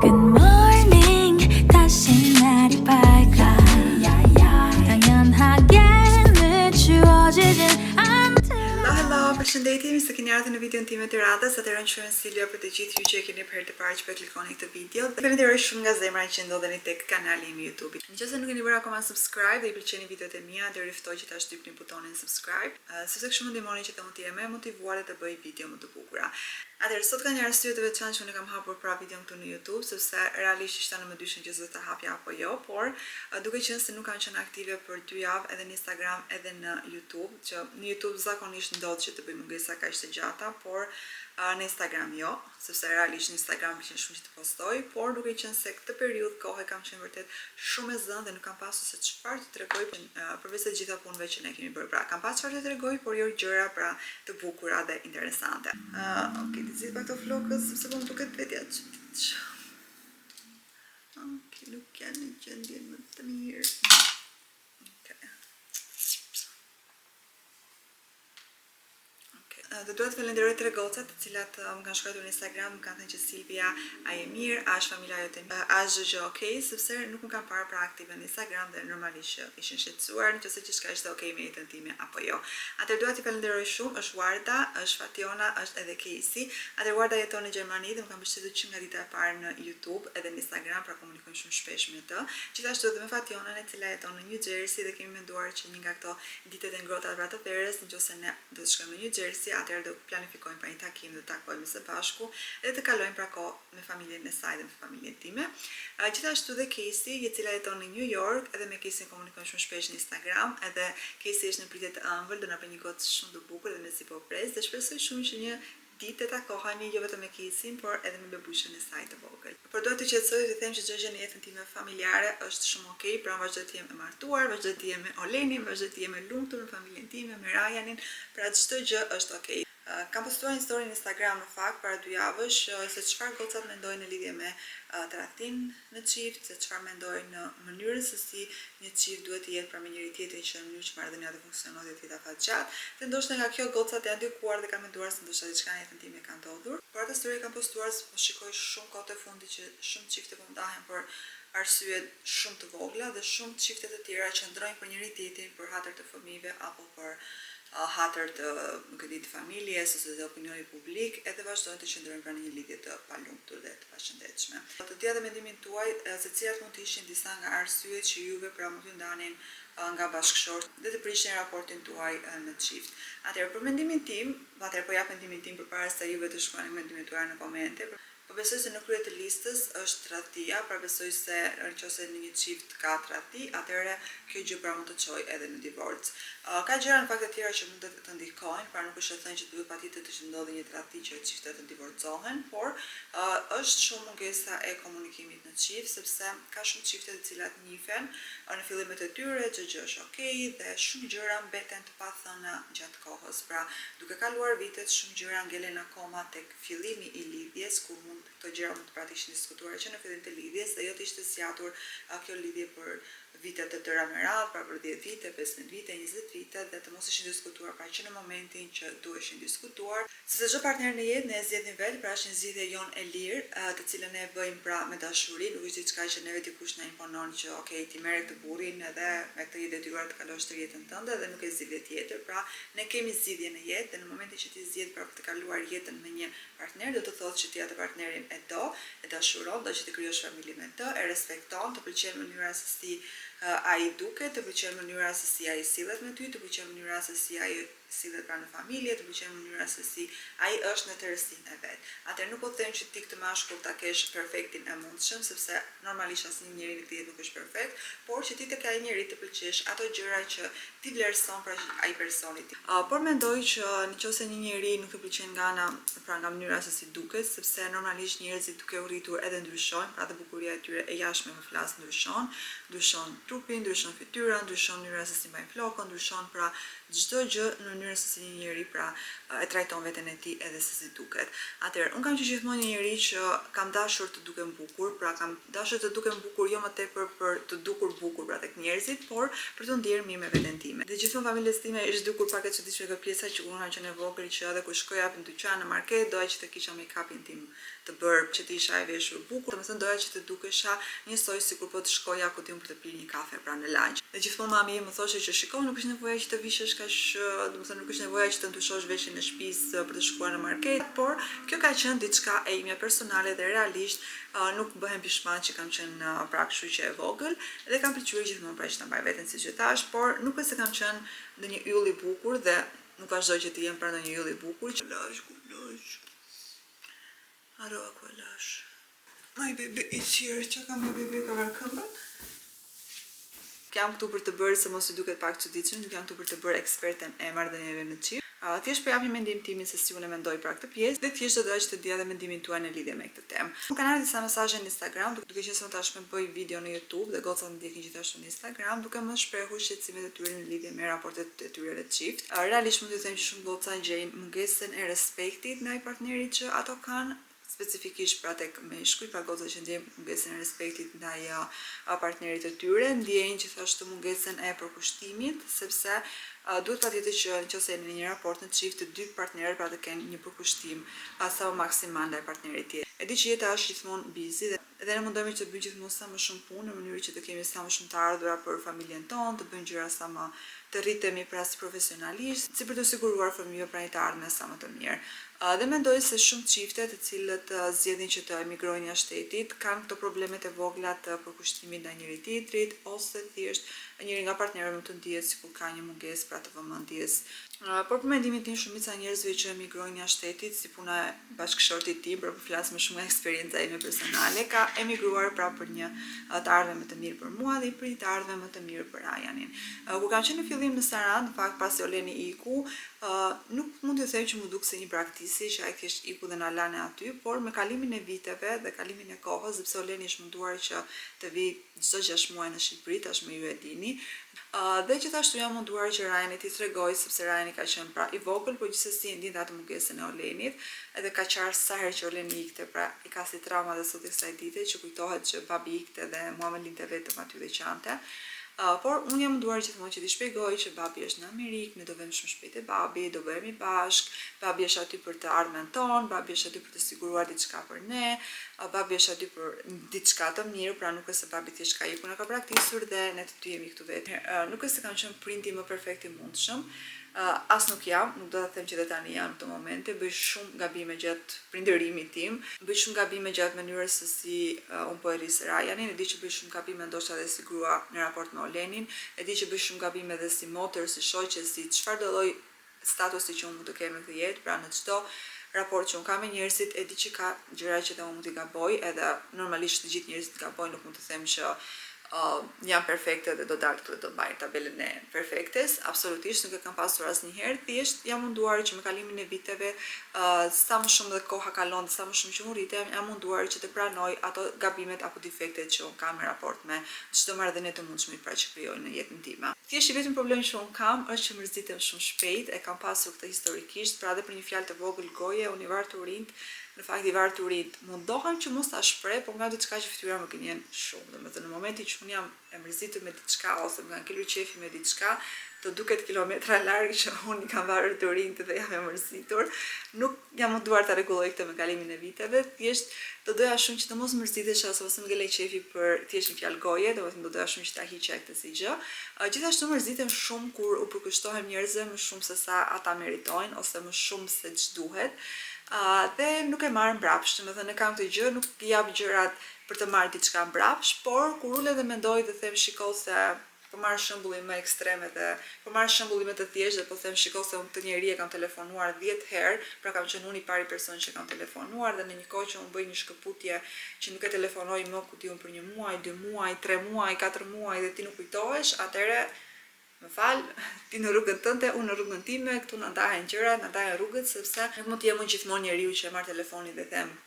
Good morning, 다시 날이 밝아 당연하게 늦추어지진 Hello, përshëndetje, mirë se keni ardhur në videon time të radhës. Atëherë unë jam Silvia për të gjithë ju që e keni për herë të parë që po klikoni këtë video. Dhe falenderoj shumë nga zemra që ndodheni tek kanali im YouTube. Nëse nuk keni bërë akoma subscribe dhe I pëlqejnë videot e mia, do riftoj që ta shtypni butonin subscribe, sepse kështu më ndihmoni që të mund të jem më e motivuar të bëj video më të bukura. Atëherë sot ka një arsye të veçantë që unë kam hapur pra videon këtu në YouTube, sepse realisht ishte në më dyshën që ta hapja apo jo, por duke qenë se nuk kam qenë aktive për 2 javë edhe në Instagram edhe në YouTube, që në YouTube zakonisht ndodh që të bëj mungesa kaq të gjata, por në Instagram jo, sepse realisht në Instagram pëlqen shumë që të postoj, por duke qenë se këtë periudhë kohë kam qenë vërtet shumë e zënë dhe nuk kam pasur se çfarë të tregoj përveç të gjitha punëve që ne kemi bërë. Pra, kam pasur çfarë të tregoj, por jo gjëra pra të bukura dhe interesante. Okej, të zgjidh pak të flokës sepse po më duket vetja. Okej, nuk janë në gjendje më të mirë. Dhe duhet falenderoj 3 gocat të cilat më kanë shkruar në Instagram, më kanë thënë që Silvia, a je mirë, a është familja jote mirë, a është gjë okay, sepse nuk më kanë parë pra aktive në Instagram dhe normalisht ishin shqetësuar nëse gjithçka ishte okay me jetën time apo jo. Atëherë dua t'i falenderoj shumë, është Warda, është Fationa, është edhe Casey. Atëherë Warda jeton në Gjermani dhe më kanë mbështetur që nga dita e parë në YouTube edhe në Instagram, pra komunikojmë shumë shpesh me të. Gjithashtu edhe me Fationën, e cila jeton në New Jersey dhe kemi menduar që një nga këto ditët e ngrohta pra të verës, nëse ne do të shkojmë në New Jersey, atëherë do planifikojmë pra një takim dhe takojmë së bashku dhe të kalojmë pra kohë me familjen e saj dhe me familjen time. Gjithashtu dhe Casey, e cila jeton në New York, edhe me Casey komunikojmë shumë shpesh në Instagram, edhe Casey është në pritje të ëmbël, do na bëjë një gotë shumë të bukur dhe me si po pres, dhe shpresoj shumë që një ditë të takoheni jo vetëm me Casey, por edhe me bebushën e saj të vogël. Por do të qetësoj dhe them që çdo gjë në jetën time familjare është shumë okay, pra vazhdo të jem e martuar, vazhdo të jem me Olenin, vazhdo të jem e lumtur në familjen time, me Rajanin, pra çdo gjë është okay. Kam postuar një story në Instagram në fakt para 2 javësh se çfarë gocat mendojnë në lidhje me tradhtin në çift, se çfarë mendojnë në mënyrën se si një çift duhet të jetë pra me njëri tjetrin që në mënyrë që marrëdhënia të funksionon dhe të jetë afatgjat. Dhe ndoshta nga kjo gocat janë ndikuar dhe kanë menduar se ndoshta diçka në jetën time ka ndodhur. Por atë story kam postuar se po shikoj shumë kohë të fundit që shumë çifte po ndahen për arsye shumë të vogla dhe shumë çifte të tjera që ndrojnë për njëri tjetrin për hatër të fëmijëve apo për hatër të të familjes ose të opinionit publik, edhe vazhdojnë të qëndrojnë pra në një lidhje të palumtur dhe të pashëndetshme. Të dia dhe mendimin tuaj se cilat mund të ishin disa nga arsyet që juve pra mund t'ju ndanin nga bashkëshortë dhe të prishin raportin tuaj në çift. Atëherë për mendimin tim, po jap mendimin tim përpara se juve të shkruani mendimin tuaj në komente. Po besoj se në krye të listës është tradhtia, pra besoj se nëse në një çift ka tradhti, atëherë kjo gjë pra mund të çojë edhe në divorc. Ka gjëra në fakt të tjera që mund të ndikojnë, pra nuk është e thënë që duhet patjetër të ndodhë një tradhti që çiftet të divorcohen, por është shumë mungesa e komunikimit në çift, sepse ka shumë çifte të cilat njihen në fillimet e tyre, çdo gjë është okay dhe shumë gjëra mbeten të pathëna gjatë kohës. Pra, duke kaluar vitet, shumë gjëra ngelen akoma tek fillimi I lidhjes, ku këto gjëra mund të pra të ishin diskutuar që në fillim të lidhjes dhe jo të ishte zgjatur kjo lidhje për vite të tëra me radhë, pra për 10 vite, 15 vite, 20 vite dhe të mos ishin diskutuar pra që në momentin që duheshin diskutuar. Sepse çdo partner në jetë ne e zgjedhim vetë, pra është një zgjidhje jon e lirë, të cilën ne e bëjmë pra me dashuri, nuk është diçka që neve dikush na imponon që okay, ti merre këtë burrin edhe me këtë jetë detyruar të kalosh të jetën tënde dhe nuk e zgjidhje tjetër. Pra ne kemi zgjidhje në jetë dhe në momentin që ti zgjedh pra të kaluar jetën me një partner, do të thotë që ti atë partnerin e do, e dashuron, do që të krijosh familje me të, e respekton, të pëlqen mënyra se si ai duket, të pëlqen mënyra se si ai sillet me ty, të pëlqen mënyra se si ai sillet pra në familje, të pëlqen mënyra se si ai është në tërësinë e vet. Atëherë nuk po them që ti këtë mashkull ta kesh perfektin e mundshëm, sepse normalisht asnjë njeri në këtë jetë nuk është perfekt, por që ti tek ai njeri të pëlqesh ato gjëra që ti vlerëson pra ai personi ti. Por mendoj që nëse një njeri nuk të pëlqen nga mënyra se si duket, sepse normalisht njerëzit duke u rritur edhe ndryshojnë, pra dhe bukuria e tyre e jashtme më flas ndryshon trupi, ndryshon fytyra, ndryshon mënyra se si mbajnë flokën, ndryshon pra çdo gjë në mënyrën se si një njeri pra e trajton veten e tij edhe se si duket. Atëherë, unë kam qenë gjithmonë një njeri që kam dashur të dukem bukur, pra kam dashur të dukem bukur jo më tepër për të dukur bukur pra tek njerëzit, por për të ndier mirë me veten time. Dhe gjithmonë familjes time ishte dukur pak e çuditshme kjo pjesa që unë kam qenë e vogël që edhe kur shkoja në dyqan në market doja që të kisha make-upin tim të bërë që të isha e veshur bukur, domethënë doja që të dukesha njësoj sikur po të shkoja ku diun për të pirë një kafe pra në lanç. Dhe gjithmonë mami më thoshte që shikoj, nuk është nevoja që të vishesh kaq, domethënë nuk është nevoja që të ndryshosh veshjen e shtëpisë për të shkuar në market, por kjo ka qenë diçka e imja personale dhe realisht nuk bëhem pishman që kam qenë pra kështu që e vogël dhe kam pëlqyer gjithmonë pra që ta mbaj veten siç e thash, por nuk është se kam qenë në një yll i bukur dhe nuk ka çdo që të jem pranë një yll i bukur. Arroa kolash. My baby is here. Që kam my baby ka varë këmbën? Jam këtu për të bërë se mos i duket pak çuditshëm, jam këtu për të bërë eksperten e marrëdhënieve në çift. Thjesht po japim mendimin timin se si unë mendoj për këtë pjesë dhe thjesht do doja që të di edhe mendimin tuaj në lidhje me këtë temë. Më kanë ardhur disa mesazhe në Instagram, duke qenë se tashmë bëj video në YouTube dhe gocat më ndjekin gjithashtu në Instagram, duke më shprehur shqetësimet e tyre në lidhje me raportet e tyre të çift. Realisht mund të them që shumë goca gjejnë mungesën e respektit ndaj partnerit që ato kanë, specifikisht pra tek meshkujt, pra gocat që ndjejnë mungesën e respektit ndaj partnerit të tyre, ndjejnë gjithashtu mungesën e përkushtimit, sepse duhet patjetër që nëse në një raport në çift të dy partnerët pra të kenë një përkushtim sa maksimal ndaj partnerit tjetër. E di që jeta është gjithmonë busy dhe ne mundohemi që të bëjmë gjithmonë sa më shumë punë në mënyrë që të kemi sa më shumë të ardhura për familjen tonë, të bëjmë gjëra sa më të rritemi pra si profesionalisht, si për të siguruar fëmijëve pra një të ardhme sa më të mirë. Dhe mendoj se shumë çifte të cilët zgjedhin që të emigrojnë jashtë shtetit kanë këto problemet e vogla të përkushtimit ndaj njëri tjetrit ose thjesht njëri nga partnerët më të ndihet sikur ka një mungesë pra të vëmendjes. Por për mendimin tim shumica e njerëzve që emigrojnë jashtë shtetit, si puna e bashkëshortit tim, për flas më shumë nga eksperjenca ime personale, ka emigruar pra për një të ardhme më të mirë për mua dhe për një të ardhme më të mirë për Ajanin. Kur kam qenë në fillim në Sarand, në fakt pasi Oleni iku, nuk mund të them që më duk se një praktisi që ai thjesht iku dhe na lane aty, por me kalimin e viteve dhe kalimin e kohës, sepse Oleni është munduar që të vi çdo 6 muaj në Shqipëri, tashmë ju e dini. Dhe gjithashtu jam munduar që Rajani t'i tregoj, sepse Rajani ka qenë pra i vogël, por gjithsesi ndjen atë mungesën e Olenit, edhe ka qarë sa herë që Oleni ikte, pra i ka si trauma dhe sot i kësaj dite që kujtohet që babi ikte dhe mua më linte vetëm aty dhe qante. Por unë jam munduar gjithmonë që t'i shpjegoj që babi është në Amerikë, ne do vëmë shumë shpejt e babi, do bëhemi bashk, babi është aty për të ardhmen tonë, babi është aty për të siguruar diçka për ne, babi është aty për diçka të mirë, pra nuk është se babi thjesht ka ikur, na ka braktisur dhe ne të dy jemi këtu vetë. Nuk është se kam qenë prindi më perfekt i mundshëm, as nuk jam, nuk do të them që dhe tani jam në këto momente, bëj shumë gabime gjatë prindërimit tim, bëj shumë gabime gjatë mënyrës se si unë po e rris Rajanin, e di që bëj shumë gabime ndoshta edhe si grua në raport me Olenin, e di që bëj shumë gabime edhe si motër, si shoqe, si çfarë do lloj statusi që unë mund të kem në këtë jetë, pra në çdo raport që unë kam me njerëzit, e di që ka gjëra që dhe unë mund t'i gaboj, edhe normalisht të gjithë njerëzit gabojnë, nuk mund të them që jam perfekte dhe do dalë këtu dhe do mbaj tabelën e perfektes, absolutisht nuk e kam pasur asnjëherë, thjesht jam munduar që me kalimin e viteve, sa më shumë dhe koha kalon dhe sa më shumë që më rritem, jam munduar që të pranoj ato gabimet apo defektet që unë kam në raport me çdo marrëdhënie të mundshme pra që krijoj në jetën time. Thjesht i vetëm problem që unë kam është që mërzitem shumë shpejt, e kam pasur këtë historikisht, pra edhe për një fjalë të vogël goje, unë i vartë urinj, në fakt i vartë urinj, mundohem që mos ta shpreh, por nga diçka që fytyra më gënjen shumë, domethënë në momentin që unë jam e mërzitur me diçka ose më kanë kelur qefi me diçka, të duket kilometra larg që unë i kam varur të urinjt dhe jam e mërzitur, nuk jam munduar ta rregulloj këtë me kalimin e viteve, thjesht do doja shumë që të mos mërzitesh ose më ngelej qefi për thjesht një fjalë goje, domethënë do doja shumë që ta hiqja këtë si gjë. Gjithashtu mërzitem shumë kur u përkushtohem njerëzve më shumë se sa ata meritojnë ose më shumë se ç'duhet. Dhe nuk e marr mbrapsht, domethënë kam këtë gjë, nuk i jap gjërat për të marrë diçka mbrapsht, por kur ule dhe mendoj dhe them shikoj se po marr shembullin më ekstrem dhe po marr shembullin më të thjeshtë dhe po them shikoj se unë këtë njerëz e kam telefonuar 10 herë, pra kam qenë unë i pari person që kam telefonuar dhe në një kohë që unë bëj një shkëputje që nuk e telefonoj më ku ti unë për 1 muaj, 2 muaj, 3 muaj, 4 muaj dhe ti nuk kujtohesh, atëre më fal, ti në rrugën tënde, unë në rrugën time, këtu na ndahen gjërat, na ndahen rrugët, sepse nuk mund të jem unë gjithmonë njeriu që e marr telefonin dhe them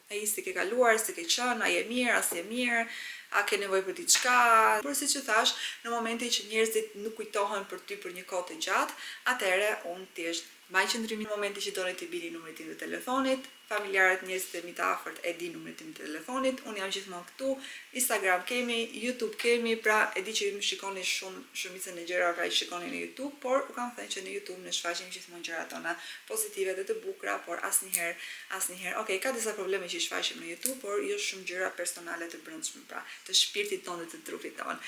ai si ke kaluar, si ke qenë, ai e mirë, as e mirë. a ke nevojë për diçka. Por siç e thash, në momentin që njerëzit nuk kujtohen për ty për një kohë të gjatë, atëherë unë thjesht mbaj qëndrimin në momentin që doni të bini numrin tim të telefonit, familjarët, njerëzit e mi të afërt e di numrin tim të telefonit, unë jam gjithmonë këtu, Instagram kemi, YouTube kemi, pra e di që më shikoni shumicën e gjëra pra i shikoni në YouTube, por u kam thënë që në YouTube ne shfaqim gjithmonë gjërat tona pozitive dhe të bukura, por asnjëherë, okay, ka disa probleme që i shfaqim në YouTube, por jo shumë gjëra personale të brendshme, pra të shpirtit tonë dhe të trupit tonë.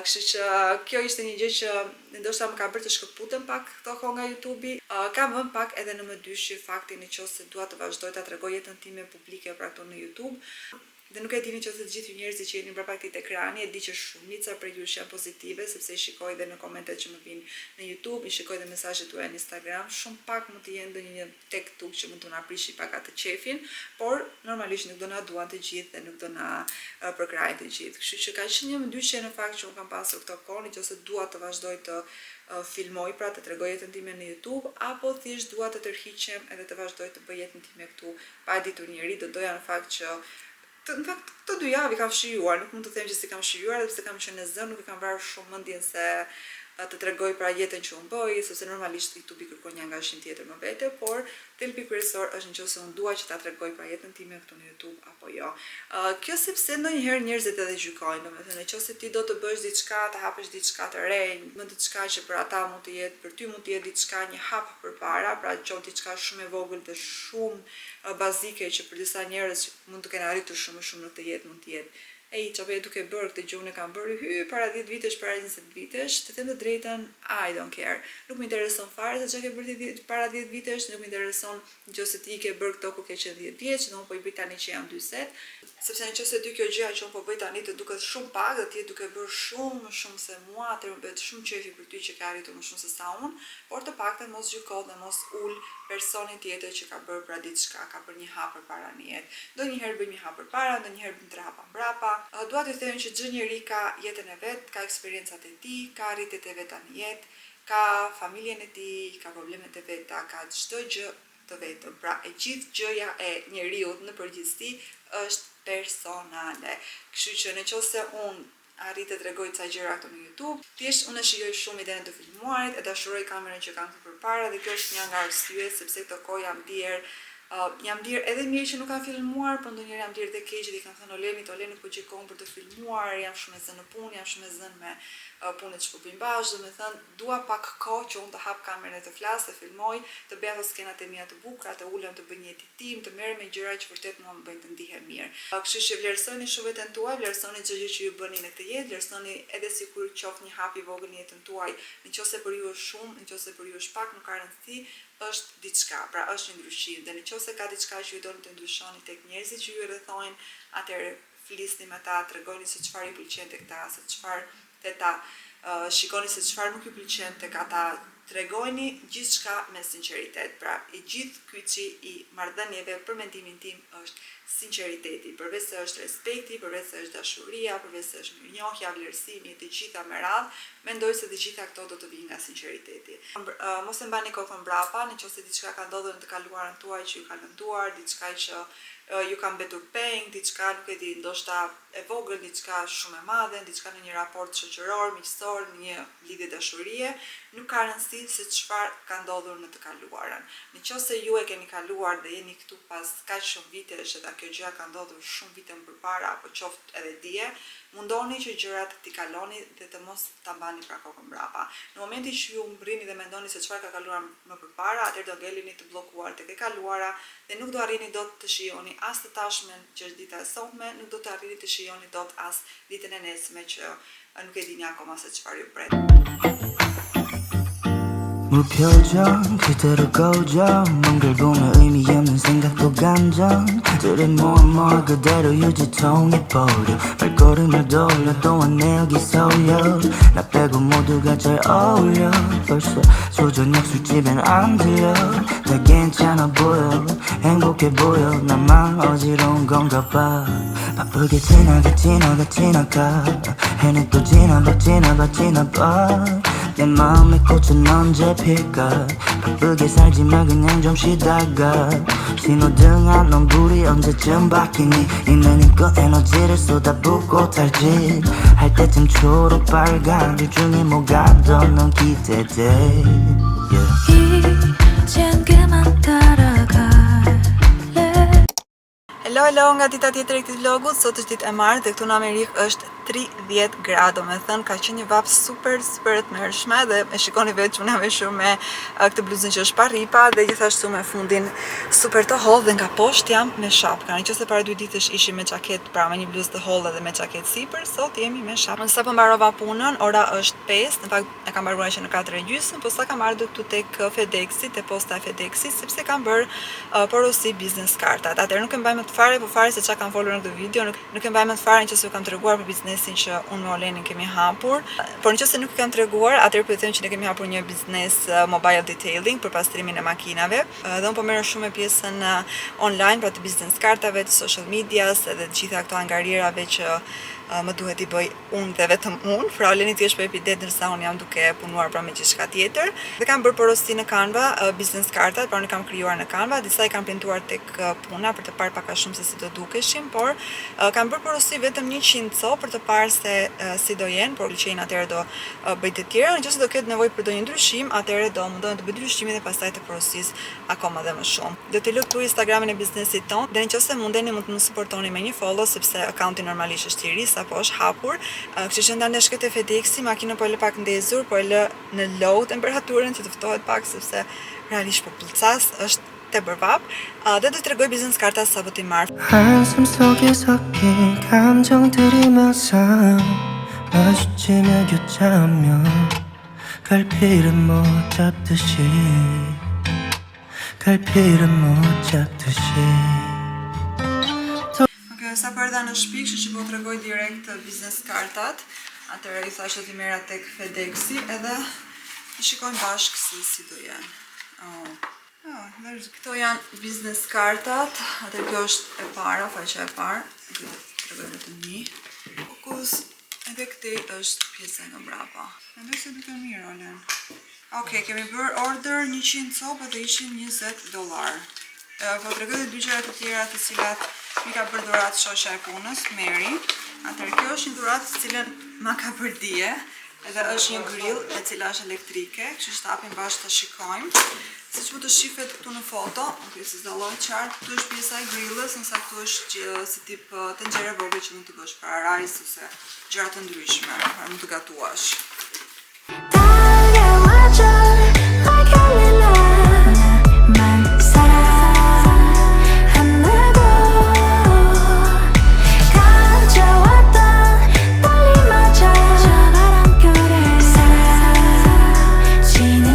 Kështu që kjo ishte një gjë që ndoshta më ka bërë të shkëputem pak këto kohë nga YouTube-i. Kam vënë pak edhe në më dyshje faktin nëse dua të vazhdoj ta tregoj jetën time publike pra këtu në YouTube. Dhe nuk e dini nëse të gjithë njerëzit që jeni mbrapa këtij ekrani, e di që shumica prej jush janë pozitive, sepse i shikoj dhe në komentet që më vijnë në YouTube, i shikoj dhe mesazhet tuaja në Instagram, shumë pak mund të jenë ndonjë tek tuk që mund të na prishi pak atë qefin, por normalisht nuk do na duan të gjithë dhe nuk do na përkrajnë të gjithë. Kështu që ka qenë një mëndyshje në fakt që unë kam pasur këto kohë, nëse dua të vazhdoj të filmoj, pra të tregoj jetën time në YouTube, apo thjesht dua të tërhiqem edhe të vazhdoj të bëj jetën time këtu pa ditur njëri, do doja në fakt që në fakt këto 2 javë kam shijuar, nuk mund të them që si kam shijuar, sepse kam qenë në zë, nuk e kam vrarë shumë mendjen se të tregoj pra jetën që unë bëj, sepse normalisht YouTube i kërkon një angazhim tjetër më vete, por thelbi kryesor është nëse unë dua që ta tregoj pra jetën time këtu në YouTube apo jo. Kjo sepse ndonjëherë njerëzit edhe gjykojnë, domethënë nëse ti do të bësh diçka, të hapësh diçka të re, më diçka që për ata mund të jetë, për ty mund të jetë diçka një hap përpara, pra qoftë diçka shumë e vogël dhe shumë bazike që për disa njerëz mund të kenë arritur shumë në këtë jetë mund të jetë. Çfarë duke bërë këtë gjë unë kam bërë para 10 vitesh, para 20 vitesh, të them të drejtën, I don't care. Nuk më intereson fare se çka ke bërë para 10 vitesh, nuk më intereson nëse ti ke bërë këto kur ke qenë 10 vjeç, do po i bëj tani që jam 40, sepse nëse ty kjo gjëja që unë po bëj tani të duket shumë pak dhe ti duke bërë shumë se mua, atëherë më bëhet shumë qefi për ty që ke arritur më shumë se sa unë, por të paktën mos gjyko dhe mos ul personin tjetër që ka bërë pra diçka, ka bërë një hap përpara në jetë. Ndonjëherë bëjmë një hap përpara, ndonjëherë bëjmë 3 hapa mbrapa. Dua të them që çdo njeri ka jetën e vet, ka eksperiencat e tij, ka arritjet e veta në jetë, ka familjen e tij, ka problemet e veta, ka çdo gjë të vetëm. Pra e gjithë gjëja e njeriu në përgjithësi është personale. Kështu që nëse unë arrit të tregoj ca gjëra këtu në YouTube, thjesht unë shijoj shumë idenë të filmuarit, e dashuroj kamerën që kam këtu përpara dhe kjo është një nga arsyet sepse këto kohë jam ndier edhe mirë që nuk kam filmuar, por ndonjëherë jam ndier dhe keq dhe i kam thënë Olenit po gjikon për të filmuar, jam shumë e zënë në punë, jam shumë e zënë me punët që po bëjmë bashkë, domethënë dua pak kohë që unë të hap kamerën e të flas, të filmoj, të bëj ato skenat e mia të bukura, të ulem të bëj një editim, të merrem me gjëra që vërtet mua më bëjnë të ndihem mirë. Kështu që vlerësoni shumë veten tuaj, vlerësoni çdo gjë që ju bëni në këtë jetë, vlerësoni edhe sikur qoftë një hap i vogël në jetën tuaj, nëse për ju është shumë, nëse për ju është pak, nuk ka rëndësi, është diçka, pra është një ndryshim. Dhe nëse ka diçka që ju doni të ndryshoni tek njerëzit që ju rrethojnë, atëherë flisni me ta, tregoni se çfarë ju pëlqen tek ta, se çfarë te ta, shikoni se çfarë nuk ju pëlqen tek ata, tregojeni gjithçka me sinqeritet. Pra i gjithë kyçi i marrëdhënieve për mendimin tim është sinqeriteti, përveç se është respekti, përveç se është dashuria, përveç se është mirënjohja, vlerësimi, të gjitha me radhë, mendoj se të gjitha këto do të vijnë nga sinqeriteti. Mos e mbani kokën mbrapa, nëse diçka ka ndodhur në të kaluarën tuaj që ju ka lënduar, diçka që ju ka mbetur peng, diçka nuk e di, ndoshta e vogël, diçka shumë e madhe, diçka në një raport shoqëror, miqësor, në një lidhje dashurie, nuk ka rëndësi se çfarë ka ndodhur në të kaluarën. Nëse ju e keni kaluar dhe jeni këtu pas kaq shumë vitesh dhe kjo gjë ka ndodhur shumë vite më përpara apo qoftë edhe dje, mundoni që gjërat t'i kaloni dhe të mos ta mbani pra kokën mbrapa. Në momentin që ju mbrini dhe mendoni se çfarë ka kaluar më përpara, atëherë do ngeleni të bllokuar tek e kaluara dhe nuk do arrini dot të shijoni as të tashmen që është dita e sotme, nuk do të arrini të shijoni dot as ditën e nesme që nuk e dini akoma se çfarë ju pret. 무표정 그대로 고정 뭔가 보면 의미 없는 생각도 감정 들은 뭐뭐 그대로 유지 통해버려 발걸음을 돌려 또한 내 여기 서려 나 빼고 모두가 잘 어울려 벌써 조저녁 술집엔 안 들려 다 괜찮아 보여 행복해 보여 나만 어지러운 건가 봐 바쁘게 지나가 해는 또 지나봐 내 마음의 꽃은 언제 필까 바쁘게 살지만 그냥 좀 쉬다가 신호등 안 불이 언제쯤 바뀌니 있는 힘껏 에너지를 쏟아붓고 탈진 할 때쯤 초록 빨간 둘 중에 뭐가 더 넌 기대돼 이젠 그만 따라갈래 Hello nga dita tjetër e këtij vlogut, sot është ditë e martë dhe këtu në Amerikë është 30 gradë, domethënë ka qenë një vapë super e tmerrshme dhe e shikoni vetë që unë jam veshur me këtë bluzën që është pa ripa dhe gjithashtu me fundin super të hollë dhe nga poshtë jam me shapka. Nëse para 2 ditësh ishim me xhaketë, pra me një bluzë të hollë dhe me xhaketë sipër, sot jemi me shapkë. Unë sapo mbarova punën, ora është 5, në fakt e kam mbaruar që në 4:30, po sa kam ardhur këtu tek FedExi, te posta e FedExit, sepse kam bërë porosi business kartat. Atëherë nuk e mbaj më të fare, po fare se çka kam folur në këtë video, nuk e mbaj më të fare nëse u kam treguar për biznesin që unë me Olenin kemi hapur. Por nëse nuk e kam treguar, atëherë po them që ne kemi hapur një biznes mobile detailing për pastrimin e makinave. Dhe unë po merrem shumë me pjesën online, pra të business kartave, të social medias, edhe të gjitha këto angarierave që më duhet i bëj unë dhe vetëm unë. Pra Oleni thjesht po jep ide ndërsa unë jam duke punuar pra me gjithçka tjetër. Dhe kam bërë porosi në Canva, business kartat, pra unë kam krijuar në Canva, disa i kam printuar tek puna për të parë pak a shumë se si do dukeshin, por kam bërë porosi vetëm 100 co për të parë se si do jenë, por liçein atëherë do bëj të tjera. Nëse do ketë nevojë për ndonjë ndryshim, atëherë do mundohem të bëj ndryshimin dhe pastaj të porosis akoma dhe më shumë. Do t'i lë këtu Instagramin e biznesit ton, dhe nëse mundeni mund të më suportoni me një follow sepse akaunti normalisht është i ri, sapo është hapur. Kështu që ndan shkët e FedExi, makinën po e lë pak ndezur, po e lë në low temperaturën që të ftohet pak sepse realisht po pulcas, është tepër vap. Dhe do t'tregoj business karta sapo ti marr. 한숨 속에 섞인 감정들이 묘사 마주치며 교차하며 갈피를 못 잡듯이 갈피를 못 잡듯이 Sa përda në shtëpi, kështu që po t'rregoj direkt business kartat. Atëherë i thashë t'i merra tek FedExi edhe i shikojmë bashkë si do jenë. Këto janë business kartat. Atëherë kjo është e para, faqja e parë. T'rregoj vetëm një. Fokus. Edhe këtej është pjesa nga mbrapa. Mendoj se duke mirë, Olen. Okej, kemi bërë order 100 copë dhe ishin $20. Po t'rregoj dhe 2 gjëra të tjera të cilat mi ka bërë dhuratë shoqja e punës, Mary. Atëherë kjo është një dhuratë të cilën ma ka bërë dje, edhe është një grill e cila është elektrike, kështu që hapim bashkë të shikojmë. Siç mund të shifet këtu në foto, se dallohet qartë, këtu është pjesa e grillës, nësa këtu është si tip tenxhere vogël që mund të bësh para rajs ose gjëra të ndryshme, pra mund të gatuash. 달려와줘 like Helena 날 사랑한다고 가져왔던 떨림마저 저 바람결에 사라지는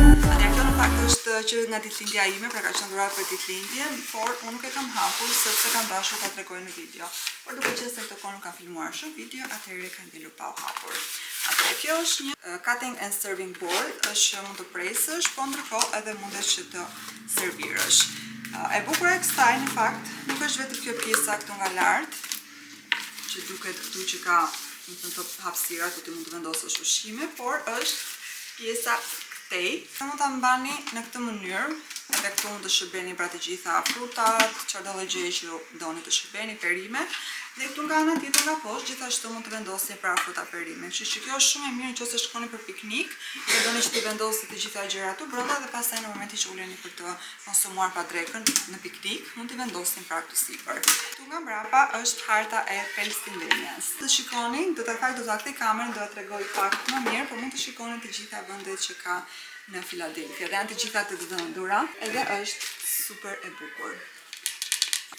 Kjo në fakt është që nga ditëlindja ime, pra ka qenë dhuratë për ditëlindje, por unë nuk e kam hapur sepse kam dashur ta tregoj në video. Por duke qenë se këtë kohë nuk kam filmuar shumë video, atëherë kam ngelur pa u hapur. Atëherë kjo është një cutting and serving board, është mund të presësh, po ndërkohë edhe mundesh që të servirësh. E bukur e kësaj në fakt nuk është vetëm kjo pjesa këtu nga lart, që duket këtu që ka të hapësira ku ti mund të vendosësh ushqime, por është pjesa këtej. Mund ta mbani në këtë mënyrë, edhe këtu mund të shërbeni pra të gjitha frutat, çfarëdo gjë që doni të shërbeni, perime. Dhe këtu nga ana tjetër nga poshtë gjithashtu mund të vendosni pra fruta perime. Kështu që kjo është shumë e mirë nëse shkoni për piknik, dhe doni që të vendosni të gjitha gjërat këtu brenda dhe pastaj në momentin që uleni për të konsumuar pa drekën në piknik, mund t'i vendosni pra këtu sipër. Këtu nga mbrapa është harta e Pennsylvanias. Të shikoni, do ta kthej kamerën, do ta tregoj pak më mirë, por mund të shikoni të gjitha vendet që ka në Philadelphia. Dhe janë të gjitha të dhëndura, edhe është super e bukur.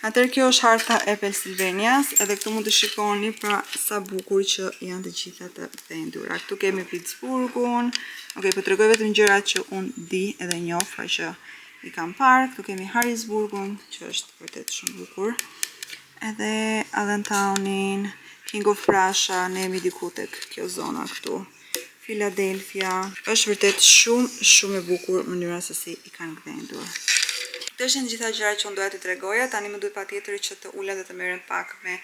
Atëherë kjo është harta e Pennsylvanias, edhe këtu mund të shikoni pra sa bukur që janë të gjitha të dhëndura. Këtu kemi Pittsburghin. Okej, po tregoj vetëm gjërat që unë di edhe njoh, pra që i kam parë. Këtu kemi Harrisburghin, që është vërtet shumë bukur. Edhe Allentownin, King of Prussia, ne jemi diku tek kjo zona këtu. Philadelphia. Është vërtet shumë e bukur mënyra se si i kanë gdhendur. Këto ishin gjitha gjërat që unë doja t'i tregoja, tani më duhet patjetër që të ulem dhe të merrem pak me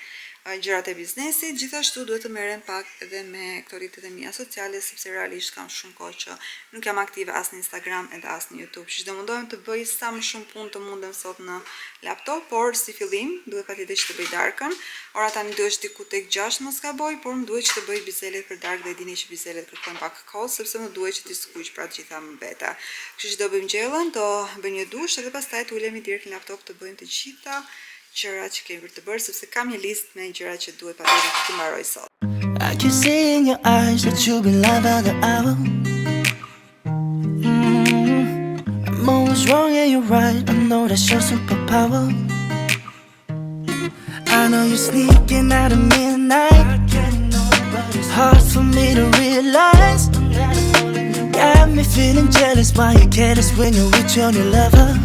gjërat e biznesit. Gjithashtu duhet të merrem pak edhe me këto rrjetet e mia sociale, sepse realisht kam shumë kohë që nuk jam aktive as në Instagram edhe as në YouTube. Që do mundohem të bëj sa më shumë punë të mundem sot në laptop, por si fillim duhet patjetër që të bëj darkën. Ora tani duhet diku tek 6 mos gaboj, por më duhet që të bëj biselet për darkë dhe dini që biselet kërkojnë pak kohë, sepse më duhet që të skuq pra të gjitha më beta. Kështu që do bëjmë gjellën, do bëj një dush edhe pastaj të ulemi direkt në laptop të bëjmë të gjitha gjërat që kemi për të bërë, sepse kam një listë me gjërat që duhet patjetër të mbaroj sot. I can see in your eyes that you've been lying by the hour. I'm always wrong and you're right, I know that's your superpower. I know you're sneaking out at midnight. It's hard for me to realize. Got me feeling jealous while you're careless when you're with your new lover.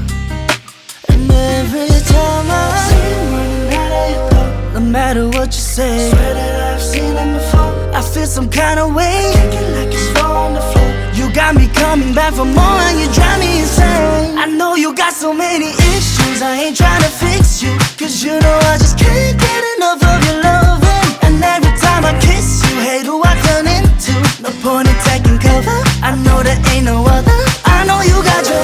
And every time I see you running out of your door, no matter what you say, swear that I've seen it before. I feel some kind of way, kicking like it's on the floor. You got me coming back for more and you drive me insane. I know you got so many issues, I ain't trying to fix you, cause you know I just can't get enough of your loving. And every time I kiss you, hate who I turn into. No point in taking cover, I know there ain't no other. I know you got your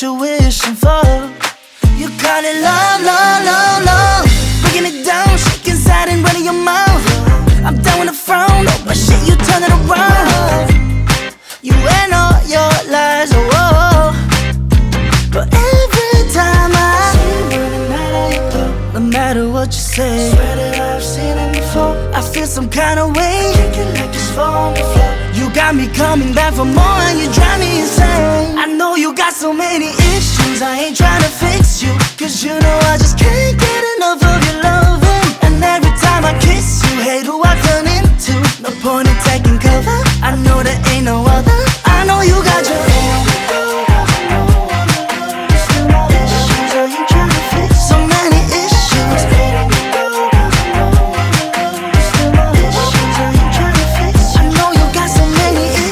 you're wishing for. You call it love, love, love, love. Breaking it down, shaking inside and running your mouth. I'm down with the frown, oh, but shit, you turn it around. You and all your lies, oh, oh. But every time I see you running out of your door, no matter what you say, swear that I've seen it before. I feel some kind of way, kicking like it's on the floor. You got me coming back for more and you drive me insane. I know you got so many issues, I ain't trying to fix you, cause you know I just can't get enough of your loving. And every time I kiss you, hate who I turn into. No point in taking cover, I know there ain't no other. I know you got your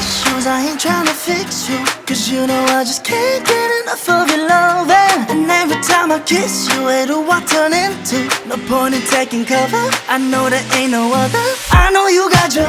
issues, I ain't trying to fix so many issues. Cause you know I just can't get enough of your loving. And every time I kiss you, hate who I turn into. No point in taking cover, I know there ain't no other. I know you got your